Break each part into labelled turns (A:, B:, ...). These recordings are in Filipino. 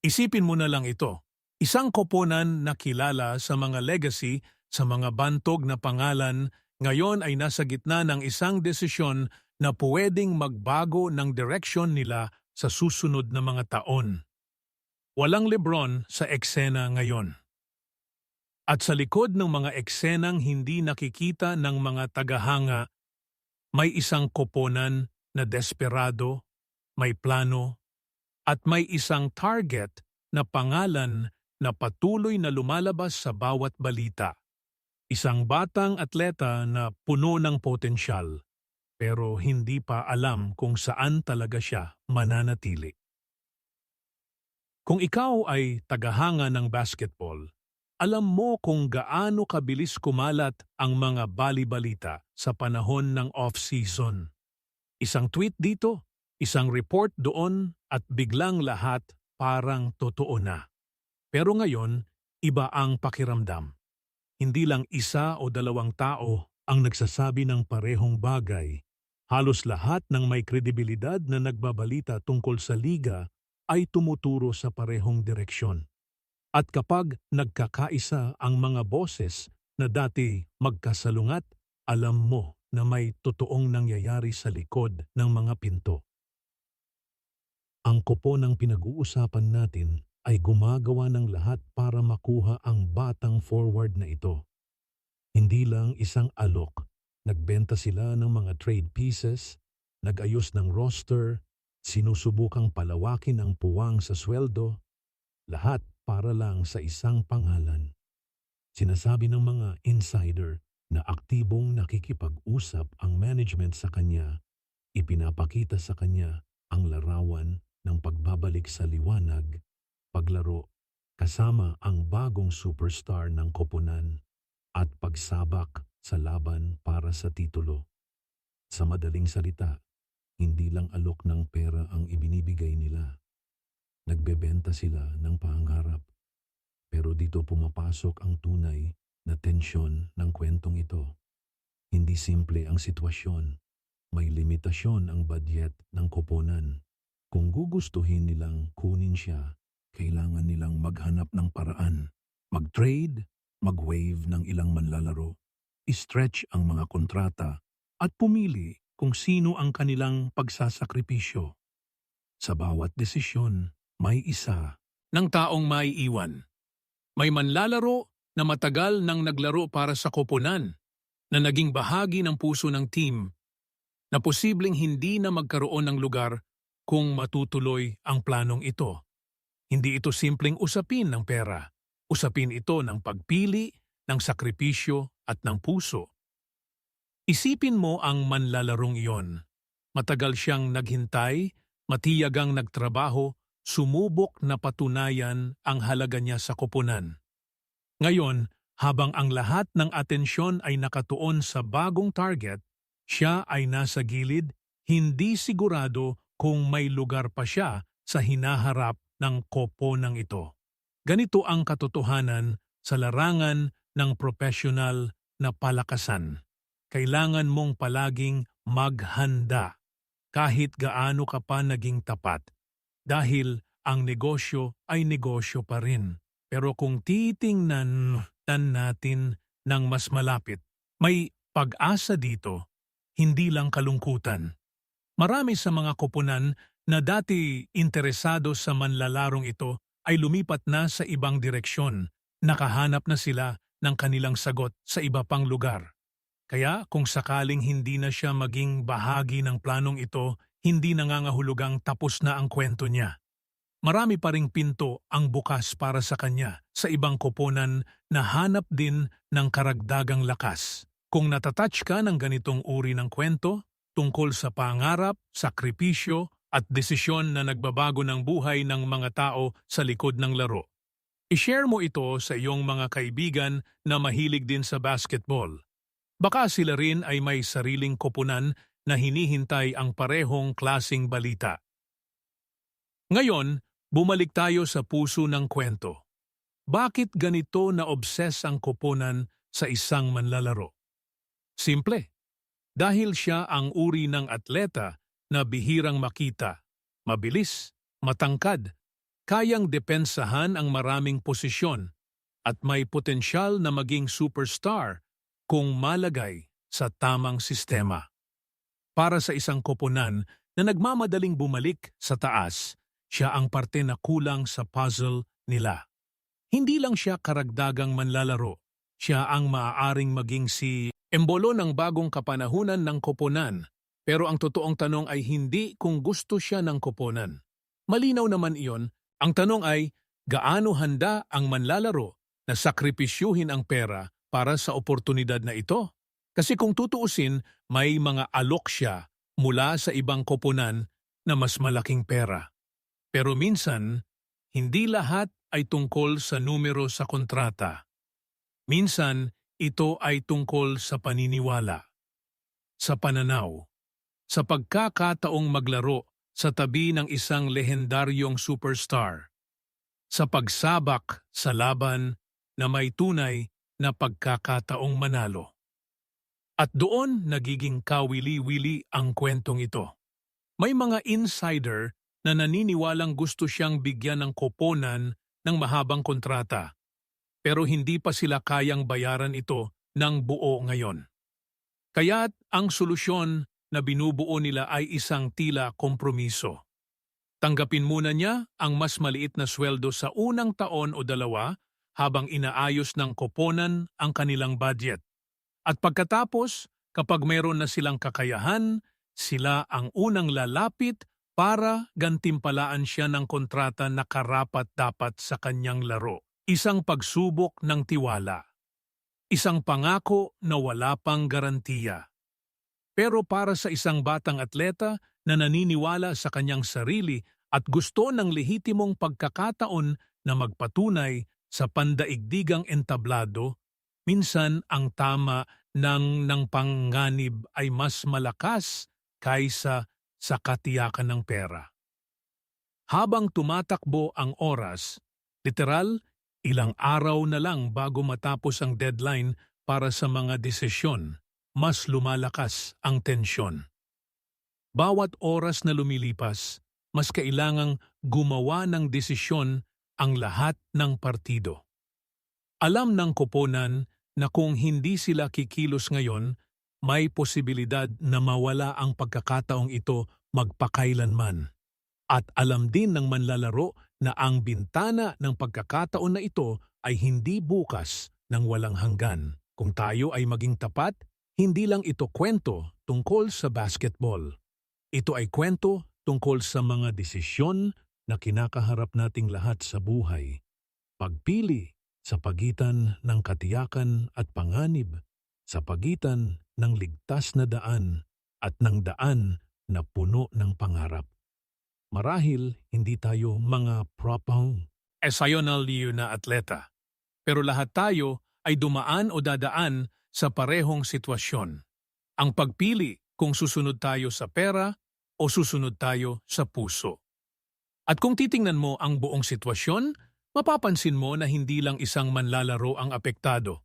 A: Isipin mo na lang ito. Isang koponan na kilala sa mga legacy, sa mga bantog na pangalan, ngayon ay nasa gitna ng isang desisyon na puwedeng magbago ng direksyon nila sa susunod na mga taon. Walang Lebron sa eksena ngayon. At sa likod ng mga eksenang hindi nakikita ng mga tagahanga, may isang koponan na desperado, may plano, at may isang target na pangalan na patuloy na lumalabas sa bawat balita. Isang batang atleta na puno ng potensyal, pero hindi pa alam kung saan talaga siya mananatili. Kung ikaw ay tagahanga ng basketball, alam mo kung gaano kabilis kumalat ang mga bali-balita sa panahon ng off-season. Isang tweet dito, isang report doon at biglang lahat parang totoo na. Pero ngayon, iba ang pakiramdam. Hindi lang isa o dalawang tao ang nagsasabi ng parehong bagay. Halos lahat ng may kredibilidad na nagbabalita tungkol sa liga ay tumuturo sa parehong direksyon. At kapag nagkakaisa ang mga boses na dati magkasalungat, alam mo na may totoong nangyayari sa likod ng mga pinto. Ang koponang pinag-uusapan natin ay gumagawa ng lahat para makuha ang batang forward na ito. Hindi lang isang alok, nagbenta sila ng mga trade pieces, nag-ayos ng roster, sinusubukang palawakin ang puwang sa sweldo, lahat para lang sa isang pangalan. Sinasabi ng mga insider na aktibong nakikipag-usap ang management sa kanya, ipinapakita sa kanya ang larawan ng pagbabalik sa liwanag, paglaro, kasama ang bagong superstar ng koponan at pagsabak sa laban para sa titulo. Sa madaling salita, hindi lang alok ng pera ang ibinibigay nila. Nagbebenta sila ng pangarap. Pero dito pumapasok ang tunay na tensyon ng kwentong ito. Hindi simple ang sitwasyon. May limitasyon ang budget ng koponan. Kung gugustuhin nilang kunin siya, kailangan nilang maghanap ng paraan. Mag-trade, mag-waive ng ilang manlalaro, i-stretch ang mga kontrata, at pumili kung sino ang kanilang pagsasakripisyo. Sa bawat desisyon, may isa ng taong maiiwan. May manlalaro na matagal nang naglaro para sa koponan, na naging bahagi ng puso ng team, na posibleng hindi na magkaroon ng lugar kung matutuloy ang planong ito. Hindi ito simpleng usapin ng pera. Usapin ito ng pagpili, ng sakripisyo at ng puso. Isipin mo ang manlalarong iyon. Matagal siyang naghintay, matiyagang nagtrabaho, sumubok na patunayan ang halaga niya sa koponan. Ngayon, habang ang lahat ng atensyon ay nakatuon sa bagong target, siya ay nasa gilid, hindi sigurado kung may lugar pa siya sa hinaharap ng koponang ito. Ganito ang katotohanan sa larangan ng profesional na palakasan. Kailangan mong palaging maghanda kahit gaano ka pa naging tapat. Dahil ang negosyo ay negosyo pa rin. Pero kung titingnan natin ng mas malapit, may pag-asa dito, hindi lang kalungkutan. Marami sa mga koponan na dati interesado sa manlalarong ito ay lumipat na sa ibang direksyon. Nakahanap na sila ng kanilang sagot sa iba pang lugar. Kaya kung sakaling hindi na siya maging bahagi ng planong ito, hindi nangangahulugang tapos na ang kwento niya. Marami pa ring pinto ang bukas para sa kanya sa ibang koponan na hanap din ng karagdagang lakas. Kung natatouch ka ng ganitong uri ng kwento, tungkol sa pangarap, sakripisyo at desisyon na nagbabago ng buhay ng mga tao sa likod ng laro, i-share mo ito sa iyong mga kaibigan na mahilig din sa basketball. Baka sila rin ay may sariling koponan na hinihintay ang parehong klasing balita. Ngayon, bumalik tayo sa puso ng kwento. Bakit ganito na-obses ang koponan sa isang manlalaro? Simple. Dahil siya ang uri ng atleta na bihirang makita, mabilis, matangkad, kayang depensahan ang maraming posisyon at may potensyal na maging superstar kung malagay sa tamang sistema. Para sa isang koponan na nagmamadaling bumalik sa taas, siya ang parte na kulang sa puzzle nila. Hindi lang siya karagdagang manlalaro, siya ang maaaring maging si embolo ng bagong kapanahunan ng koponan. Pero ang totoong tanong ay hindi kung gusto siya ng koponan. Malinaw naman iyon, ang tanong ay gaano handa ang manlalaro na sakripisyuhin ang pera para sa oportunidad na ito. Kasi kung tutuusin, may mga alok siya mula sa ibang koponan na mas malaking pera. Pero minsan, hindi lahat ay tungkol sa numero sa kontrata. Minsan, ito ay tungkol sa paniniwala, sa pananaw, sa pagkakataong maglaro sa tabi ng isang lehendaryong superstar, sa pagsabak sa laban na may tunay na pagkakataong manalo. At doon nagiging kawili-wili ang kwentong ito. May mga insider na naniniwalang gusto siyang bigyan ng koponan ng mahabang kontrata, pero hindi pa sila kayang bayaran ito ng buo ngayon. Kaya't ang solusyon na binubuo nila ay isang tila kompromiso. Tanggapin muna niya ang mas maliit na sweldo sa unang taon o dalawa habang inaayos ng koponan ang kanilang budget. At pagkatapos, kapag mayroon na silang kakayahan, sila ang unang lalapit para gantimpalaan siya ng kontrata na karapat-dapat sa kanyang laro. Isang pagsubok ng tiwala. Isang pangako na wala pang garantiya. Pero para sa isang batang atleta na naniniwala sa kanyang sarili at gusto ng lehitimong pagkakataon na magpatunay sa pandaigdigang entablado, minsan ang tama ng panganib ay mas malakas kaysa sa katiyakan ng pera. Habang tumatakbo ang oras, literal, ilang araw na lang bago matapos ang deadline para sa mga desisyon, mas lumalakas ang tensyon. Bawat oras na lumilipas, mas kailangang gumawa ng desisyon ang lahat ng partido. Alam ng koponan na kung hindi sila kikilos ngayon, may posibilidad na mawala ang pagkakataong ito magpakailanman. At alam din ng manlalaro na ang bintana ng pagkakataon na ito ay hindi bukas ng walang hanggan. Kung tayo ay maging tapat, hindi lang ito kwento tungkol sa basketball. Ito ay kwento tungkol sa mga desisyon na kinakaharap nating lahat sa buhay. Pagpili sa pagitan ng katiyakan at panganib, sa pagitan ng ligtas na daan at ng daan na puno ng pangarap. Marahil hindi tayo mga professional na atleta, pero lahat tayo ay dumaan o dadaan sa parehong sitwasyon. Ang pagpili kung susunod tayo sa pera o susunod tayo sa puso. At kung titingnan mo ang buong sitwasyon, mapapansin mo na hindi lang isang manlalaro ang apektado.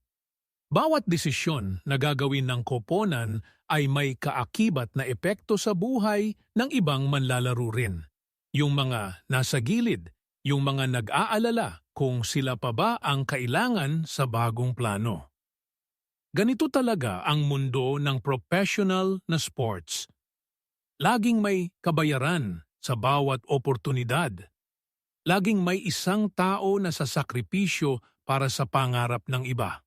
A: Bawat desisyon na gagawin ng koponan ay may kaakibat na epekto sa buhay ng ibang manlalaro rin. Yung mga nasa gilid, yung mga nag-aalala kung sila pa ba ang kailangan sa bagong plano. Ganito talaga ang mundo ng professional na sports. Laging may kabayaran sa bawat oportunidad. Laging may isang tao na sasakripisyo para sa pangarap ng iba.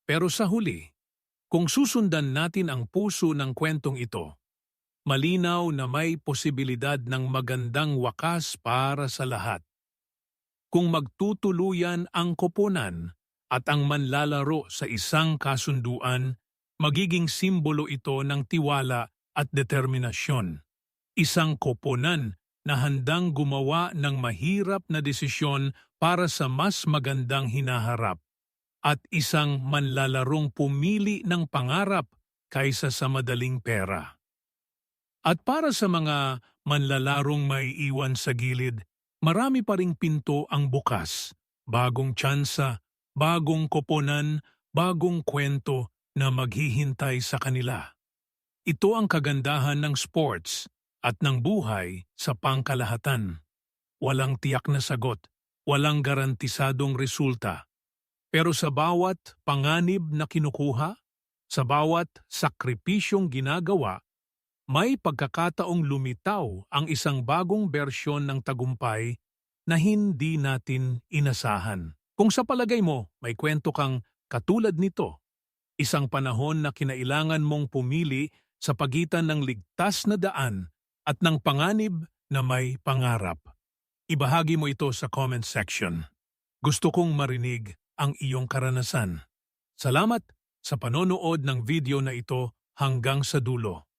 A: Pero sa huli, kung susundan natin ang puso ng kwentong ito, malinaw na may posibilidad ng magandang wakas para sa lahat. Kung magtutuluyan ang koponan at ang manlalaro sa isang kasunduan, magiging simbolo ito ng tiwala at determinasyon. Isang koponan na handang gumawa ng mahirap na desisyon para sa mas magandang hinaharap. At isang manlalarong pumili ng pangarap kaysa sa madaling pera. At para sa mga manlalarong may iwan sa gilid, marami pa ring pinto ang bukas. Bagong tsansa, bagong koponan, bagong kwento na maghihintay sa kanila. Ito ang kagandahan ng sports at ng buhay sa pangkalahatan. walang tiyak na sagot, walang garantisadong resulta. Pero sa bawat panganib na kinukuha, sa bawat sakripisyong ginagawa, may pagkakataong lumitaw ang isang bagong bersyon ng tagumpay na hindi natin inasahan. Kung sa palagay mo may kwento kang katulad nito, isang panahon na kinailangan mong pumili sa pagitan ng ligtas na daan at ng panganib na may pangarap, ibahagi mo ito sa comment section. Gusto kong marinig ang iyong karanasan. Salamat sa panonood ng video na ito hanggang sa dulo.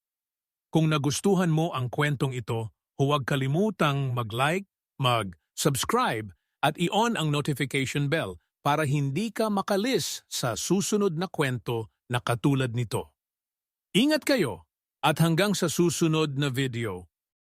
A: Kung nagustuhan mo ang kwentong ito, huwag kalimutang mag-like, mag-subscribe at i-on ang notification bell para hindi ka makalis sa susunod na kwento na katulad nito. Ingat kayo at hanggang sa susunod na video.